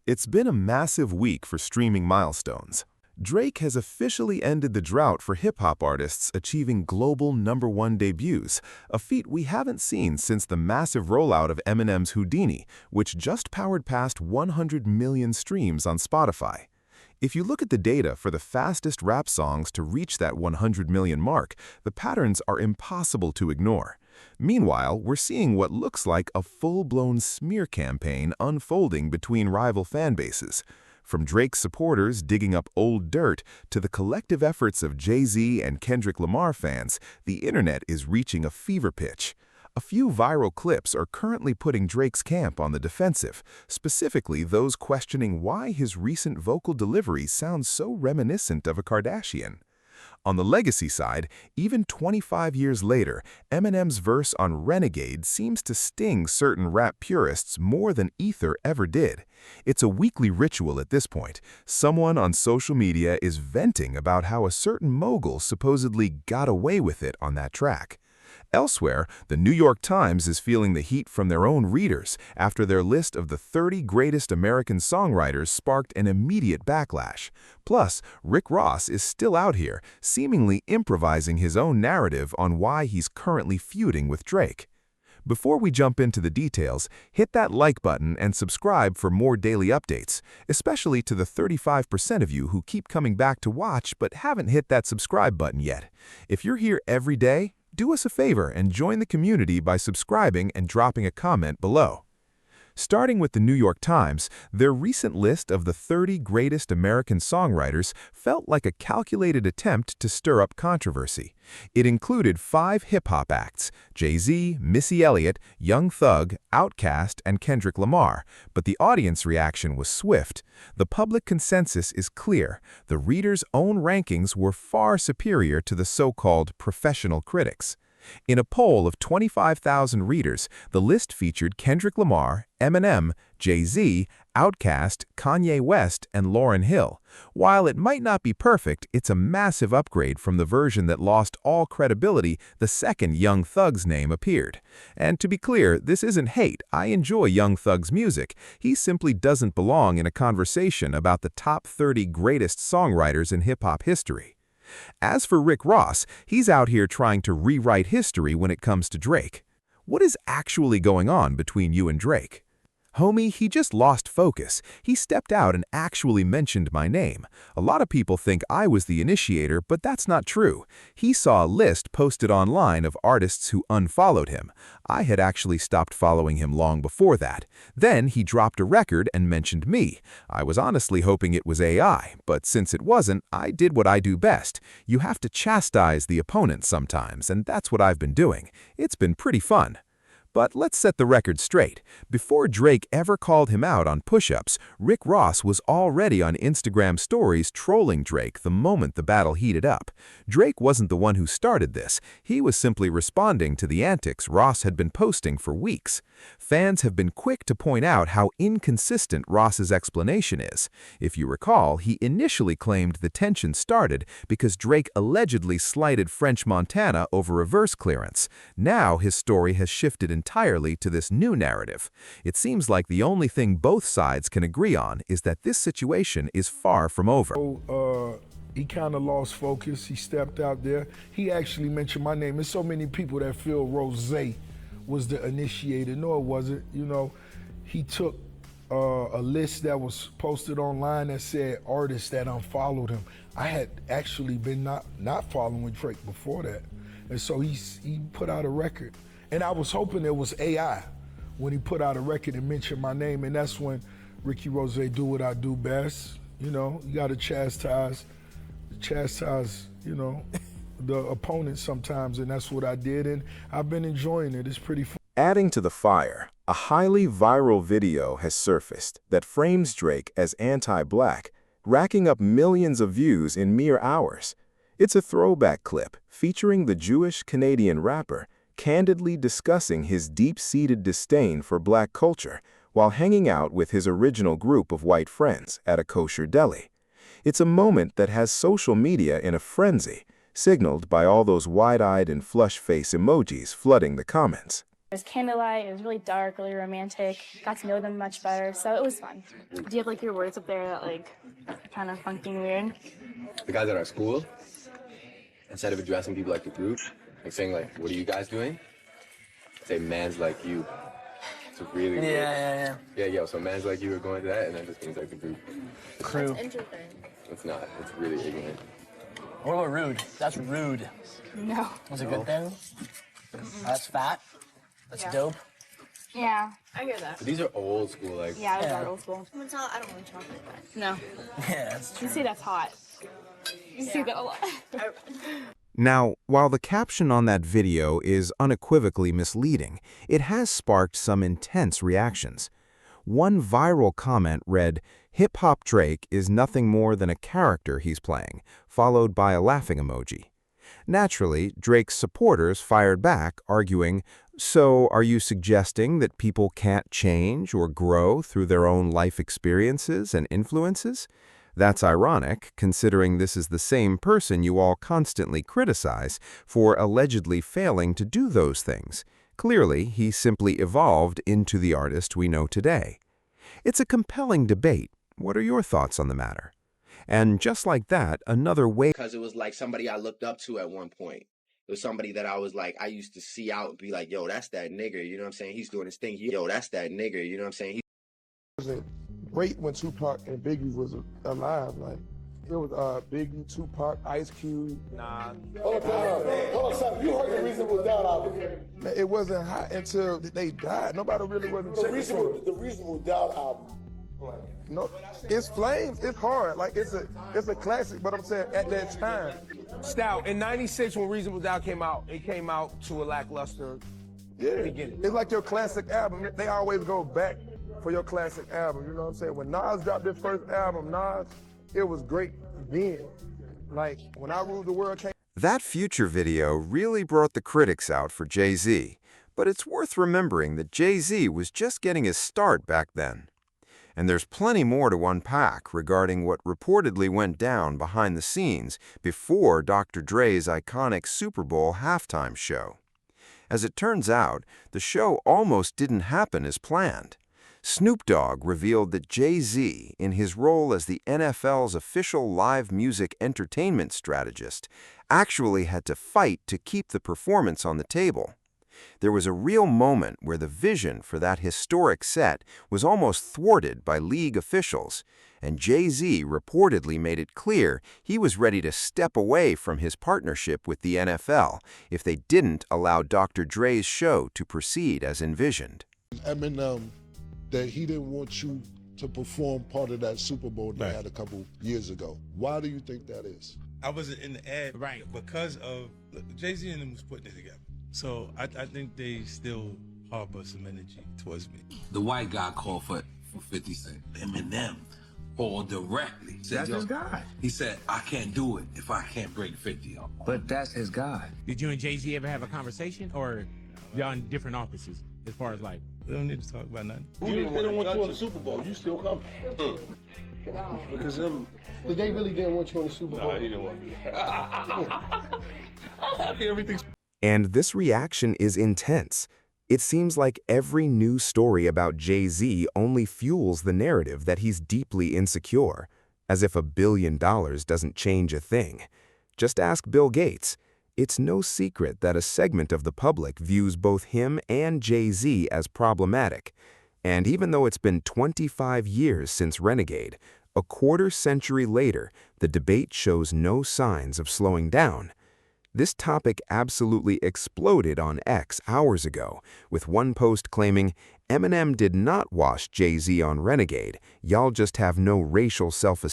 It's been a massive week for streaming milestones. Drake has officially ended the drought for hip-hop artists achieving global #1 debuts, a feat we haven't seen since the massive rollout of Eminem's Houdini, which just powered past 100 million streams on Spotify. If you look at the data for the fastest rap songs to reach that 100 million mark, the patterns are impossible to ignore. Meanwhile, we're seeing what looks like a full-blown smear campaign unfolding between rival fan bases. From Drake's supporters digging up old dirt to the collective efforts of Jay-Z and Kendrick Lamar fans, the internet is reaching a fever pitch. A few viral clips are currently putting Drake's camp on the defensive, specifically those questioning why his recent vocal delivery sounds so reminiscent of a Kardashian. On the legacy side, even 25 years later, Eminem's verse on Renegade seems to sting certain rap purists more than Ether ever did. It's a weekly ritual at this point. Someone on social media is venting about how a certain mogul supposedly got away with it on that track. Elsewhere, the New York Times is feeling the heat from their own readers after their list of the 30 greatest American songwriters sparked an immediate backlash. Plus, Rick Ross is still out here, seemingly improvising his own narrative on why he's currently feuding with Drake. Before we jump into the details, hit that like button and subscribe for more daily updates, especially to the 35% of you who keep coming back to watch but haven't hit that subscribe button yet. If you're here every day, do us a favor and join the community by subscribing and dropping a comment below. Starting with the New York Times, their recent list of the 30 greatest American songwriters felt like a calculated attempt to stir up controversy. It included 5 hip-hop acts: Jay-Z, Missy Elliott, Young Thug, Outkast, and Kendrick Lamar, but the audience reaction was swift. The public consensus is clear. The readers' own rankings were far superior to the so-called professional critics. In a poll of 25,000 readers, the list featured Kendrick Lamar, Eminem, Jay-Z, Outkast, Kanye West, and Lauryn Hill. While it might not be perfect, it's a massive upgrade from the version that lost all credibility the second Young Thug's name appeared. And to be clear, this isn't hate. I enjoy Young Thug's music. He simply doesn't belong in a conversation about the top 30 greatest songwriters in hip-hop history. As for Rick Ross, he's out here trying to rewrite history when it comes to Drake. What is actually going on between you and Drake? Homie, he just lost focus. He stepped out and actually mentioned my name. A lot of people think I was the initiator, but that's not true. He saw a list posted online of artists who unfollowed him. I had actually stopped following him long before that. Then he dropped a record and mentioned me. I was honestly hoping it was AI, but since it wasn't, I did what I do best. You have to chastise the opponent sometimes, and that's what I've been doing. It's been pretty fun. But let's set the record straight. Before Drake ever called him out on push-ups, Rick Ross was already on Instagram stories trolling Drake the moment the battle heated up. Drake wasn't the one who started this. He was simply responding to the antics Ross had been posting for weeks. Fans have been quick to point out how inconsistent Ross's explanation is. If you recall, he initially claimed the tension started because Drake allegedly slighted French Montana over reverse clearance. Now his story has shifted entirely to this new narrative. It seems like the only thing both sides can agree on is that this situation is far from over. He kind of lost focus. He stepped out there. He actually mentioned my name. There's so many people that feel Rose was the initiator. No, it wasn't. You know, he took a list that was posted online that said artists that unfollowed him. I had actually been not following Drake before that. And so he put out a record. And I was hoping it was AI when he put out a record and mentioned my name. And that's when Ricky Rose do what I do best. You know, you got to chastise, you know, the opponent sometimes. And that's what I did. And I've been enjoying it. It's pretty fun. Adding to the fire, a highly viral video has surfaced that frames Drake as anti-black, racking up millions of views in mere hours. It's a throwback clip featuring the Jewish-Canadian rapper candidly discussing his deep-seated disdain for black culture while hanging out with his original group of white friends at a kosher deli. It's a moment that has social media in a frenzy, signaled by all those wide-eyed and flush face emojis flooding the comments. was candlelight, it was really dark, really romantic. Got to know them much better, so it was fun. Do you have like your words up there that like are kind of funky and weird? The guys at our school, instead of addressing people like the group, like saying like, what are you guys doing? Say man's like you. It's really weird. Yeah, so man's like you are going to that, and then just means like the group. Crew. That's interesting. It's not. It's really ignorant. What about rude? That's rude. No. That's a good thing. That's fat. That's dope. Yeah, I get that. But these are old school, like. Yeah, it was our old school. I don't want chocolate back. No. Yeah, that's true. You see that's hot. You see that a lot. Now, while the caption on that video is unequivocally misleading, it has sparked some intense reactions. One viral comment read, "Hip-hop Drake is nothing more than a character he's playing," followed by a laughing emoji. Naturally, Drake's supporters fired back, arguing, "So are you suggesting that people can't change or grow through their own life experiences and influences? That's ironic, considering this is the same person you all constantly criticize for allegedly failing to do those things. Clearly, he simply evolved into the artist we know today." It's a compelling debate. What are your thoughts on the matter? And just like that, another way— Because it was like somebody I looked up to at one point. It was somebody that I was like, I used to see out and be like, yo, that's that nigga, you know what I'm saying? He's doing his thing. Yo, that's that nigga, you know what I'm saying? Was it great when Tupac and Biggie was alive? Like, it was Biggie, Tupac, Ice Cube. Nah. Hold on, son. You heard the Reasonable Doubt album. Man, it wasn't hot until they died. Nobody really wasn't checking for it. The Reasonable Doubt album. No, it's flames. It's hard. Like it's a classic. But I'm saying at that time, Stout, in 96 when Reasonable Doubt came out, it came out to a lackluster beginning. It's like your classic album. They always go back for your classic album. You know what I'm saying? When Nas dropped his first album, it was great then. Like when I Ruled the World came. That Future video really brought the critics out for Jay-Z, but it's worth remembering that Jay-Z was just getting his start back then. And there's plenty more to unpack regarding what reportedly went down behind the scenes before Dr. Dre's iconic Super Bowl halftime show. As it turns out, the show almost didn't happen as planned. Snoop Dogg revealed that Jay-Z, in his role as the NFL's official live music entertainment strategist, actually had to fight to keep the performance on the table. There was a real moment where the vision for that historic set was almost thwarted by league officials, and Jay-Z reportedly made it clear he was ready to step away from his partnership with the NFL if they didn't allow Dr. Dre's show to proceed as envisioned. Eminem, that he didn't want you to perform part of that Super Bowl they had a couple years ago. Why do you think that is? I wasn't in the ad because of Jay-Z and them was putting it together. So I think they still harbor some energy towards me. The white guy called for 50 Cent. Eminem called directly. That's his guy. He said, I can't do it if I can't break 50 up. But that's his guy. Did you and Jay-Z ever have a conversation, or y'all in different offices as far as like? We don't need to talk about nothing. They didn't want you on the Super Bowl. You still come. Because they really didn't want you on the Super Bowl. No, he didn't want me. I'm happy everything's. And this reaction is intense. It seems like every news story about Jay-Z only fuels the narrative that he's deeply insecure, as if $1 billion doesn't change a thing. Just ask Bill Gates. It's no secret that a segment of the public views both him and Jay-Z as problematic. And even though it's been 25 years since Renegade, a quarter-century later, the debate shows no signs of slowing down. This topic absolutely exploded on X hours ago, with one post claiming, "Eminem did not wash Jay-Z on Renegade, y'all just have no racial self-esteem."